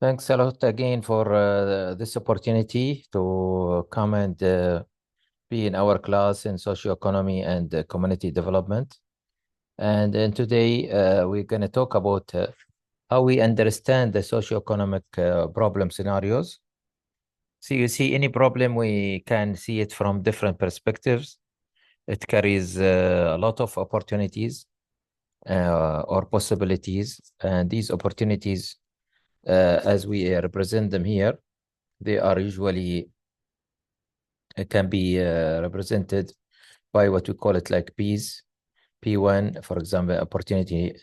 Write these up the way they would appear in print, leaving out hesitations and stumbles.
Thanks a lot again for this opportunity to come and be in our class in socioeconomy and community development. And then today we're going to talk about how we understand the socioeconomic problem scenarios. So you see any problem, we can see it from different perspectives. It carries a lot of opportunities or possibilities, and these opportunities, as we represent them here, they are usually can be represented by what we call it like P's. P1, for example, opportunity,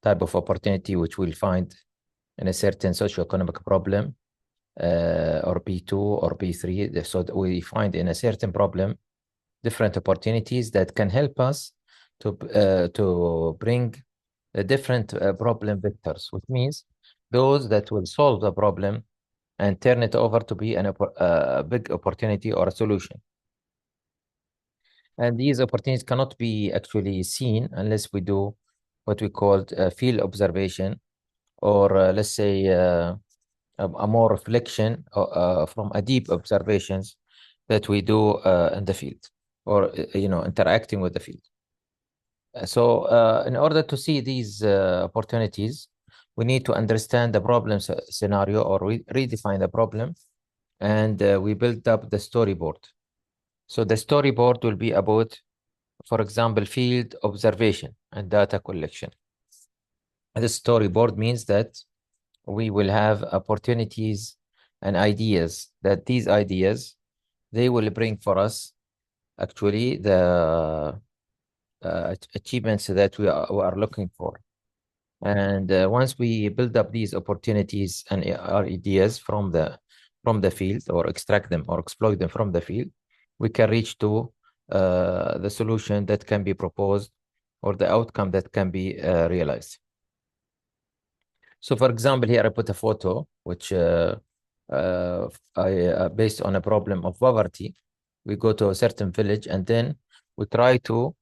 type of opportunity which we'll find in a certain socioeconomic problem, or P2 or P3. So we find in a certain problem different opportunities that can help us to bring different problem vectors, which means those that will solve the problem and turn it over to be a big opportunity or a solution. And these opportunities cannot be actually seen unless we do what we call field observation, or let's say a more reflection from a deep observations that we do in the field, or interacting with the field. So in order to see these opportunities, we need to understand the problem scenario, or redefine the problem, and we build up the storyboard. So the storyboard will be about, for example, field observation and data collection. The storyboard means that we will have opportunities and ideas, that these ideas, they will bring for us actually the achievements that we are looking for. And once we build up these opportunities and our ideas from the field, or extract them or exploit them from the field, we can reach to the solution that can be proposed, or the outcome that can be realized. So, for example, here I put a photo which based on a problem of poverty. We go to a certain village, and then we try to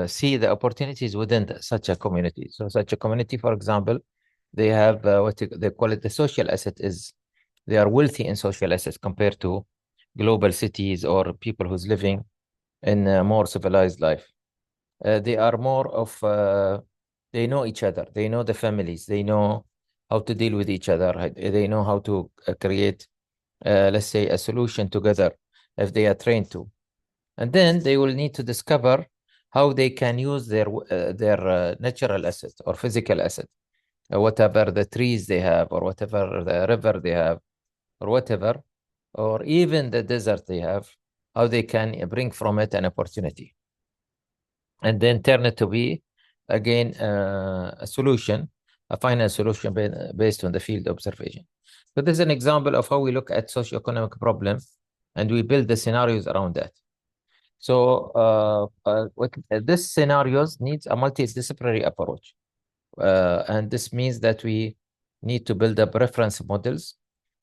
see the opportunities within such a community. So such a community, for example, they have what they call it, the social asset is, they are wealthy in social assets compared to global cities or people who's living in a more civilized life. They are more of, they know each other, they know the families, they know how to deal with each other, right? They know how to create, let's say, a solution together if they are trained to. And then they will need to discover how they can use their natural asset or physical asset, whatever the trees they have, or whatever the river they have, or whatever, or even the desert they have, how they can bring from it an opportunity, and then turn it to be, again, a solution, a final solution based on the field observation. So this is an example of how we look at socioeconomic problem, and we build the scenarios around that. So this scenarios needs a multidisciplinary approach. And this means that we need to build up reference models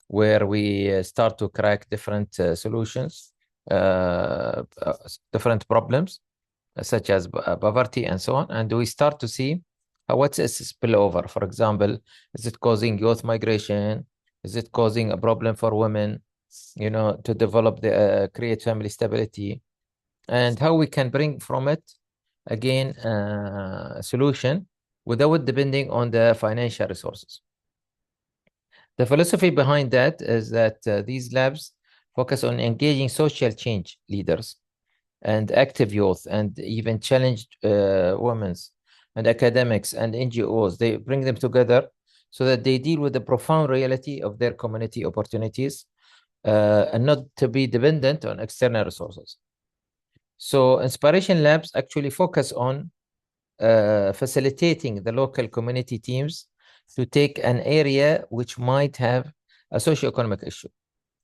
where we start to crack different solutions, different problems, such as poverty and so on. And we start to see what's its spillover. For example, is it causing youth migration? Is it causing a problem for women, to develop create family stability? And how we can bring from it, again, a solution without depending on the financial resources. The philosophy behind that is that these labs focus on engaging social change leaders and active youth, and even challenged women and academics and NGOs. They bring them together so that they deal with the profound reality of their community opportunities, and not to be dependent on external resources. So Inspiration Labs actually focus on facilitating the local community teams to take an area which might have a socio-economic issue,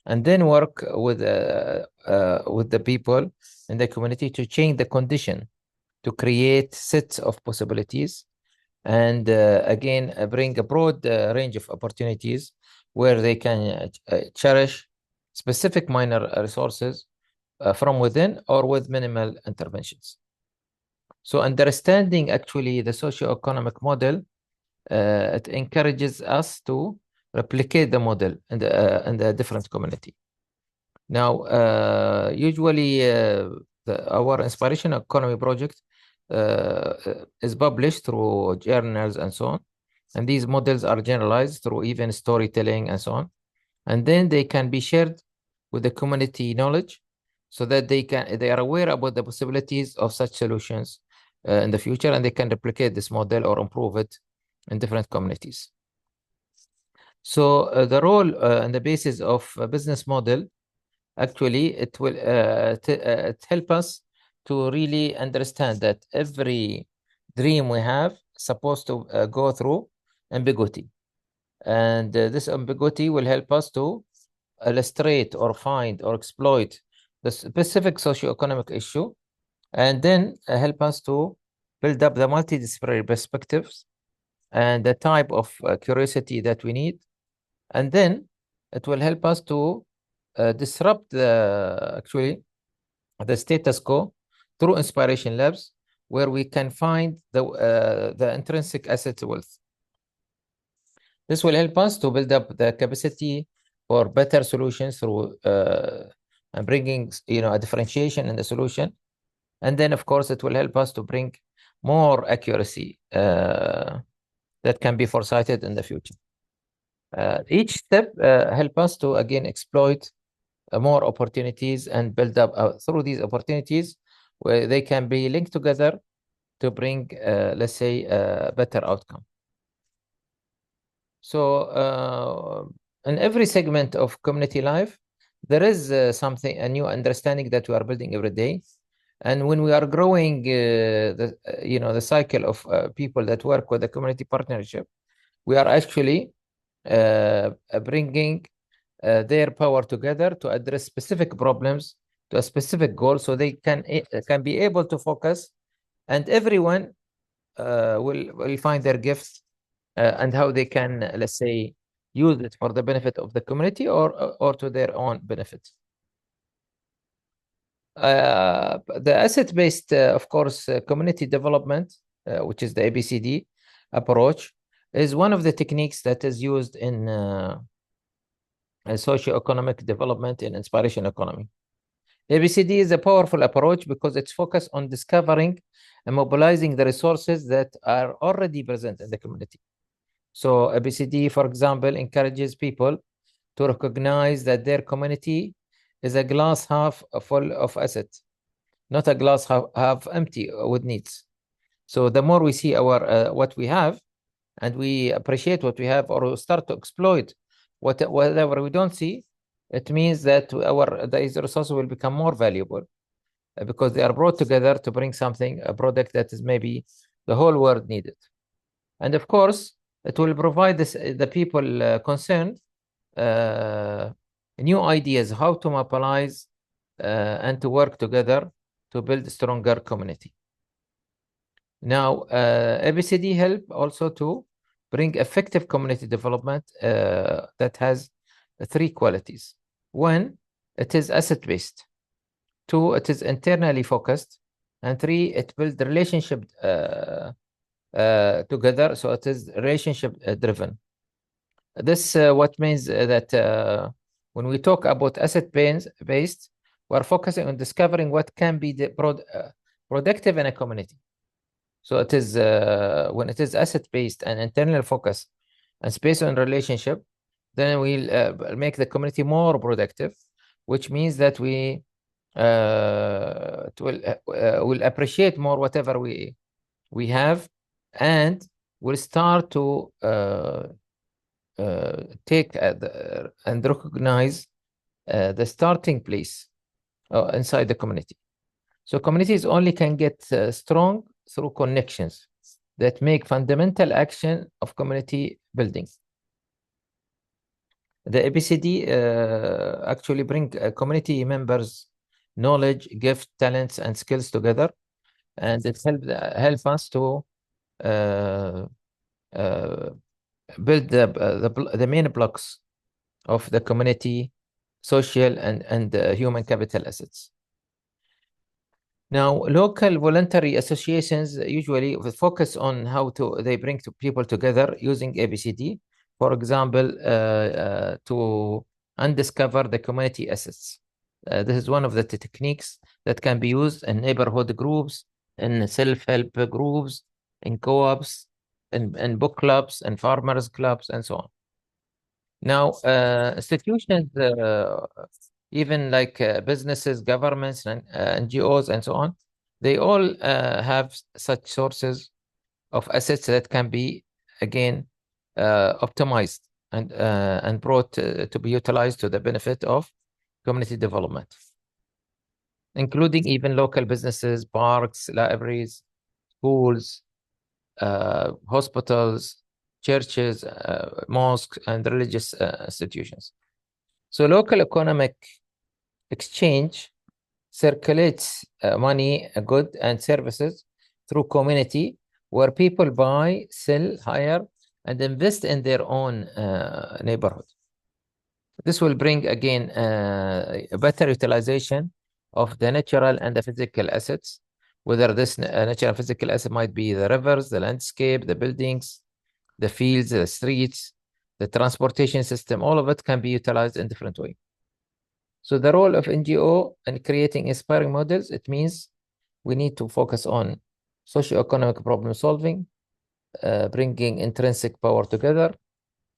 and then work with the people in the community to change the condition, to create sets of possibilities, and again bring a broad range of opportunities where they can cherish specific minor resources from within or with minimal interventions. So understanding actually the socio-economic model, it encourages us to replicate the model in the different community. Now, usually our inspiration economy project is published through journals and so on. And these models are generalized through even storytelling and so on. And then they can be shared with the community knowledge so that they are aware about the possibilities of such solutions in the future, and they can replicate this model or improve it in different communities. So the role and the basis of a business model, actually, it will it help us to really understand that every dream we have is supposed to go through ambiguity. And this ambiguity will help us to illustrate or find or exploit the specific socioeconomic issue, and then help us to build up the multidisciplinary perspectives and the type of curiosity that we need. And then it will help us to disrupt actually the status quo through inspiration labs, where we can find the intrinsic asset wealth. This will help us to build up the capacity for better solutions through and bringing a differentiation in the solution. And then, of course, it will help us to bring more accuracy that can be foresighted in the future. Each step help us to, again, exploit more opportunities and build up through these opportunities where they can be linked together to bring, let's say, a better outcome. So in every segment of community life, there is a new understanding that we are building every day. And when we are growing the cycle of people that work with the community partnership, we are actually bringing their power together to address specific problems to a specific goal, so they can be able to focus, and everyone will find their gifts and how they can, let's say, use it for the benefit of the community or to their own benefit. The asset-based, of course, community development, which is the ABCD approach, is one of the techniques that is used in socio-economic development in inspiration economy. ABCD is a powerful approach because it's focused on discovering and mobilizing the resources that are already present in the community. So ABCD, for example, encourages people to recognize that their community is a glass half full of assets, not a glass half empty with needs. So the more we see our what we have, and we appreciate what we have, or start to exploit whatever we don't see, it means that these resources will become more valuable because they are brought together to bring something, a product that is maybe the whole world needed. And of course, it will provide the people concerned new ideas how to mobilize and to work together to build a stronger community. Now, ABCD help also to bring effective community development that has three qualities. One, it is asset-based. Two, it is internally focused. And three, it builds relationship together, so it is relationship driven. This what means that when we talk about asset-based, we're focusing on discovering what can be productive in a community. So it is when it is asset-based and internal focus and based on relationship, then we'll make the community more productive, which means that we will appreciate more whatever we have, and we'll start to take and recognize the starting place inside the community. So communities only can get strong through connections that make fundamental action of community building. The ABCD actually bring community members' knowledge, gift, talents, and skills together, and it help us to build the main blocks of the community, social and human capital assets. Now, local voluntary associations usually focus on how they bring people together using ABCD. for example, to undiscover the community assets. This is one of the techniques that can be used in neighborhood groups, in self-help groups, in co-ops, in book clubs, and farmers clubs, and so on. Now, institutions, even like businesses, governments, and NGOs, and so on, they all have such sources of assets that can be, again, optimized and brought to be utilized to the benefit of community development, including even local businesses, parks, libraries, schools, hospitals, churches, mosques, and religious institutions. So local economic exchange circulates money, goods, and services through community, where people buy, sell, hire, and invest in their own neighborhood. This will bring, again, a better utilization of the natural and the physical assets, whether this natural and physical asset might be the rivers, the landscape, the buildings, the fields, the streets, the transportation system. All of it can be utilized in different ways. So the role of NGO in creating inspiring models, it means we need to focus on socio-economic problem solving, bringing intrinsic power together,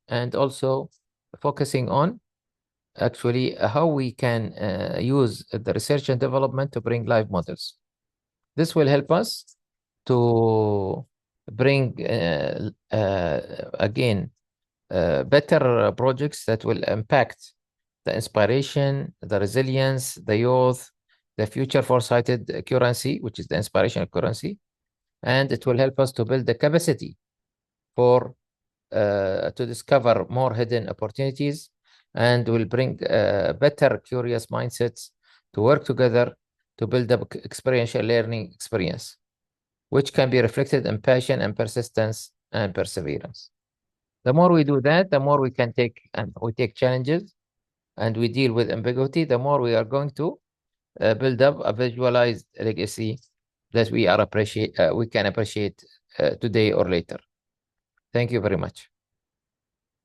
and also focusing on actually how we can use the research and development to bring live models. This will help us to bring, again, better projects that will impact the inspiration, the resilience, the youth, the future foresighted currency, which is the inspirational currency. And it will help us to build the capacity for to discover more hidden opportunities, and will bring better curious mindsets to work together to build up experiential learning experience, which can be reflected in passion and persistence and perseverance. The more we do that, the more we can take, and we take challenges and we deal with ambiguity, the more we are going to build up a visualized legacy that we can appreciate today or later. Thank you very much.